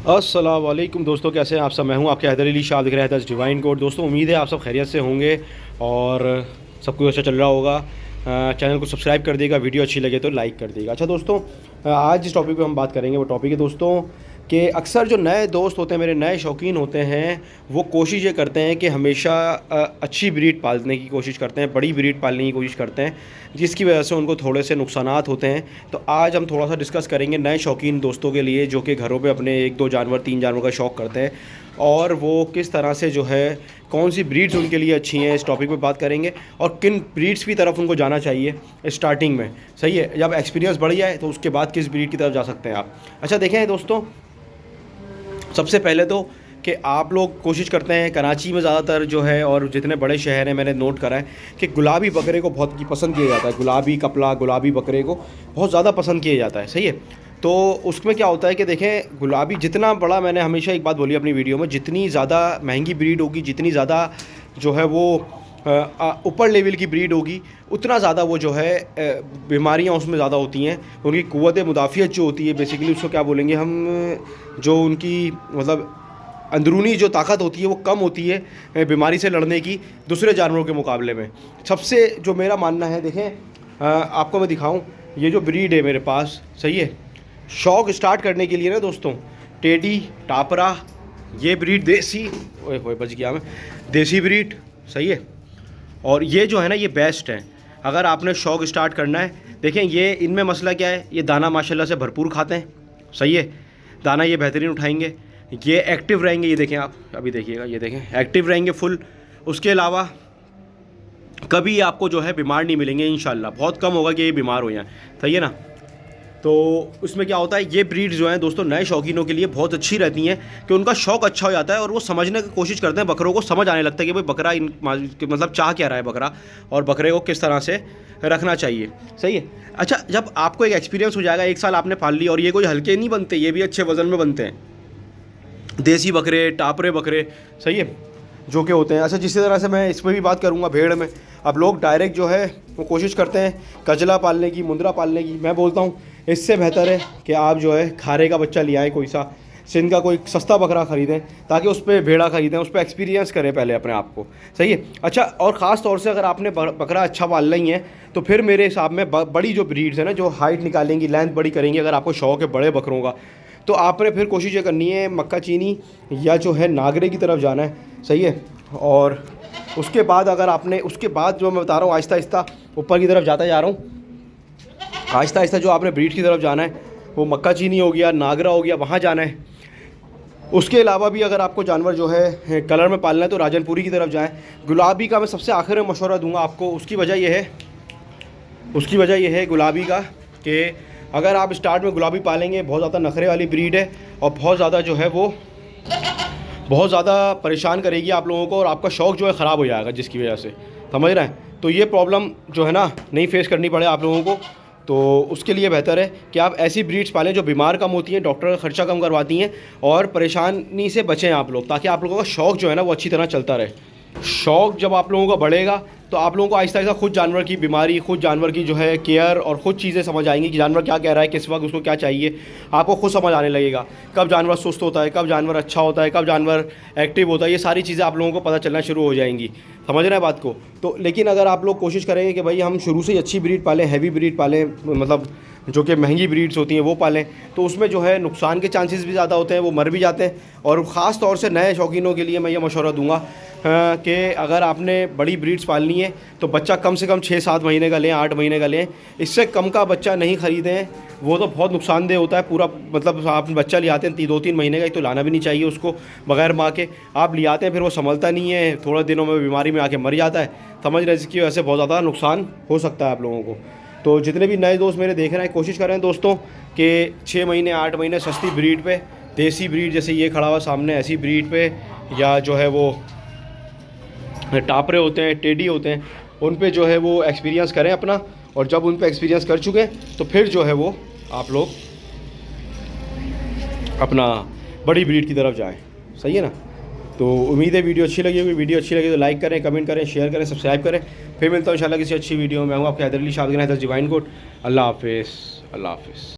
अस्सलाम वालेकुम दोस्तों, कैसे हैं आप सब। मैं हूं आपके हैदर अली शाह, दिख रहे हैं डिवाइन कोड। दोस्तों उम्मीद है आप सब खैरियत से होंगे और सब कुछ अच्छा चल रहा होगा। चैनल को सब्सक्राइब कर देगा, वीडियो अच्छी लगे तो लाइक कर देगा। अच्छा दोस्तों, आज जिस टॉपिक पे हम बात करेंगे वो टॉपिक है दोस्तों कि अक्सर जो नए दोस्त होते हैं, मेरे नए शौकीन होते हैं, वो कोशिश ये करते हैं कि हमेशा अच्छी ब्रीड पालने की कोशिश करते हैं, बड़ी ब्रीड पालने की कोशिश करते हैं, जिसकी वजह से उनको थोड़े से नुकसानात होते हैं। तो आज हम थोड़ा सा डिस्कस करेंगे नए शौकीन दोस्तों के लिए जो कि घरों पे अपने 1-2 जानवर 3 जानवर का शौक़ करते हैं, और वो किस तरह से जो है कौन सी ब्रीड्स उनके लिए अच्छी हैं, इस टॉपिक पे बात करेंगे। और किन ब्रीड्स की तरफ उनको जाना चाहिए स्टार्टिंग में, सही है। जब एक्सपीरियंस बढ़ जाए तो उसके बाद किस ब्रीड की तरफ जा सकते हैं आप। अच्छा देखें दोस्तों, सबसे पहले तो कि आप लोग कोशिश करते हैं, कराची में ज़्यादातर जो है और जितने बड़े शहर हैं मैंने नोट करा है कि गुलाबी बकरे को बहुत पसंद किया जाता है। गुलाबी कपला, गुलाबी बकरे को बहुत ज़्यादा पसंद किया जाता है, सही है। तो उसमें क्या होता है कि देखें, गुलाबी जितना बड़ा, मैंने हमेशा एक बात बोली अपनी वीडियो में, जितनी ज़्यादा महंगी ब्रीड होगी, जितनी ज़्यादा जो है वो ऊपर लेवल की ब्रीड होगी, उतना ज़्यादा वो जो है बीमारियां उसमें ज़्यादा होती हैं। उनकी क़ुव्वत मुदाफ़ियत जो होती है, बेसिकली उसको क्या बोलेंगे हम, जो उनकी मतलब अंदरूनी जो ताकत होती है वो कम होती है बीमारी से लड़ने की दूसरे जानवरों के मुकाबले में। सबसे जो मेरा मानना है, देखें आपको मैं दिखाऊं, ये जो ब्रीड है मेरे पास, सही है, शौक़ स्टार्ट करने के लिए ना दोस्तों, टेडी, टापरा, ये ब्रीड देसी, ओए बच गया मैं, देसी ब्रीड, सही है। और ये जो है ना, ये बेस्ट है अगर आपने शौक़ स्टार्ट करना है। देखें ये इनमें मसला क्या है, ये दाना माशाल्लाह से भरपूर खाते हैं, सही है, दाना ये बेहतरीन उठाएंगे, ये एक्टिव रहेंगे। ये देखें आप, अभी देखिएगा, ये देखें एक्टिव रहेंगे फुल। उसके अलावा कभी आपको जो है बीमार नहीं मिलेंगे इंशाल्लाह, बहुत कम होगा कि ये बीमार हो जाएं, सही है ना। तो उसमें क्या होता है, ये ब्रीड जो है दोस्तों नए शौकीनों के लिए बहुत अच्छी रहती हैं कि उनका शौक़ अच्छा हो जाता है और वो समझने की कोशिश करते हैं, बकरों को समझ आने लगता है कि भाई बकरा मतलब चाह क्या रहा है बकरा, और बकरे को किस तरह से रखना चाहिए, सही है। अच्छा, जब आपको एक एक्सपीरियंस हो जाएगा, 1 साल आपने पाल ली, और ये कोई हल्के नहीं बनते, ये भी अच्छे वज़न में बनते हैं, देसी बकरे, टापरे बकरे, सही है, जो कि होते हैं। अच्छा, जिस तरह से मैं इस पर भी बात करूँगा भेड़ में, अब लोग डायरेक्ट जो है वो कोशिश करते हैं कजला पालने की, मुंद्रा पालने की। मैं बोलता हूँ इससे बेहतर है कि आप जो है खारे का बच्चा ले आए, कोई सा सिंध का कोई सस्ता बकरा ख़रीदें, ताकि उस पर भेड़ा ख़रीदें, उस पर एक्सपीरियंस करें पहले अपने आप को, सही है। अच्छा, और ख़ास तौर से अगर आपने बकरा अच्छा पाल रही हैं तो फिर मेरे हिसाब में बड़ी जो ब्रीड्स है ना, जो हाइट निकालेंगी, लेंथ बड़ी करेंगी, अगर आपको शौक़ है बड़े बकरों का, तो आपने फिर कोशिश ये करनी है मक्का चीनी या जो है नागरे की तरफ जाना है, सही है। और उसके बाद अगर आपने, उसके बाद जो मैं बता रहा हूँ, आहिस्ता आहिस्ता ऊपर की तरफ जाता जा रहा हूँ, आहिस्ता आहिस्ता जो आपने ब्रीड की तरफ जाना है वो मक्का चीनी हो गया, नागरा हो गया, वहाँ जाना है। उसके अलावा भी अगर आपको जानवर जो है कलर में पालना है तो राजनपुरी की तरफ जाएं। गुलाबी का मैं सबसे आखिर में मशवरा दूंगा आपको, उसकी वजह यह है गुलाबी का कि अगर आप स्टार्ट में गुलाबी पालेंगे, बहुत ज़्यादा नखरे वाली ब्रीड है और बहुत ज़्यादा जो है वो बहुत ज़्यादा परेशान करेगी आप लोगों को, और आपका शौक़ जो है ख़राब हो जाएगा, जिसकी वजह से, समझ रहे हैं। तो ये प्रॉब्लम जो है ना नहीं फेस करनी पड़े आप लोगों को। तो उसके लिए बेहतर है कि आप ऐसी ब्रीड्स पालें जो बीमार कम होती हैं, डॉक्टर का ख़र्चा कम करवाती हैं, और परेशानी से बचें आप लोग, ताकि आप लोगों का शौक़ जो है ना वो अच्छी तरह चलता रहे। शौक़ जब आप लोगों का बढ़ेगा तो आप लोगों को आहिस्ता आहिस्ता खुद जानवर की बीमारी, खुद जानवर की जो है केयर और ख़ुद चीज़ें समझ आएंगी कि जानवर क्या कह रहा है, किस वक्त उसको क्या चाहिए, आपको खुद समझ आने लगेगा। कब जानवर सुस्त होता है, कब जानवर अच्छा होता है, कब जानवर एक्टिव होता है, ये सारी चीज़ें आप लोगों को पता चलना शुरू हो जाएंगी, समझ रहे हैं बात को। तो लेकिन अगर आप लोग कोशिश करेंगे कि भाई हम शुरू से ही अच्छी ब्रीड पालें, हैवी ब्रीड पालें, मतलब जो कि महंगी ब्रीड्स होती हैं वो पालें, तो उसमें जो है नुकसान के चांसेस भी ज़्यादा होते हैं, वो मर भी जाते हैं। और ख़ास तौर से नए शौकीनों के लिए मैं ये मशवरा दूंगा कि अगर आपने बड़ी ब्रीड्स पालनी है तो बच्चा कम से कम 6-7 महीने का लें, 8 महीने का लें। इससे कम का बच्चा नहीं ख़रीदें, वो तो बहुत नुकसानदेह होता है। पूरा मतलब आप बच्चा ले आते हैं 2-3 महीने का, तो लाना भी नहीं चाहिए उसको बग़ैर माँ के। आप ले आते हैं, फिर वो संभलता नहीं है, थोड़े दिनों में बीमारी में आके मर जाता है, समझ रहे हैं। इसकी वजह से बहुत ज़्यादा नुकसान हो सकता है आप लोगों को। तो जितने भी नए दोस्त मेरे देख रहे हैं, कोशिश करें दोस्तों कि 6 महीने 8 महीने सस्ती ब्रीड पे, देसी ब्रीड जैसे ये खड़ा हुआ सामने, ऐसी ब्रीड पे, या जो है वो टापरे होते हैं, टेडी होते हैं, उन पे जो है वो एक्सपीरियंस करें अपना। और जब उन पे एक्सपीरियंस कर चुके तो फिर जो है वो आप लोग अपना बड़ी ब्रीड की तरफ जाएं, सही है ना। तो उम्मीद है वीडियो अच्छी लगी होगी। वीडियो अच्छी लगी तो लाइक करें, कमेंट करें, शेयर करें, सब्सक्राइब करें। फिर मिलता हूँ इंशाल्लाह किसी अच्छी वीडियो में। मैं हूँ आपके हैदर अली शाह, डिवाइन कोड। अल्लाह हाफिज़, अल्लाह हाफिज़।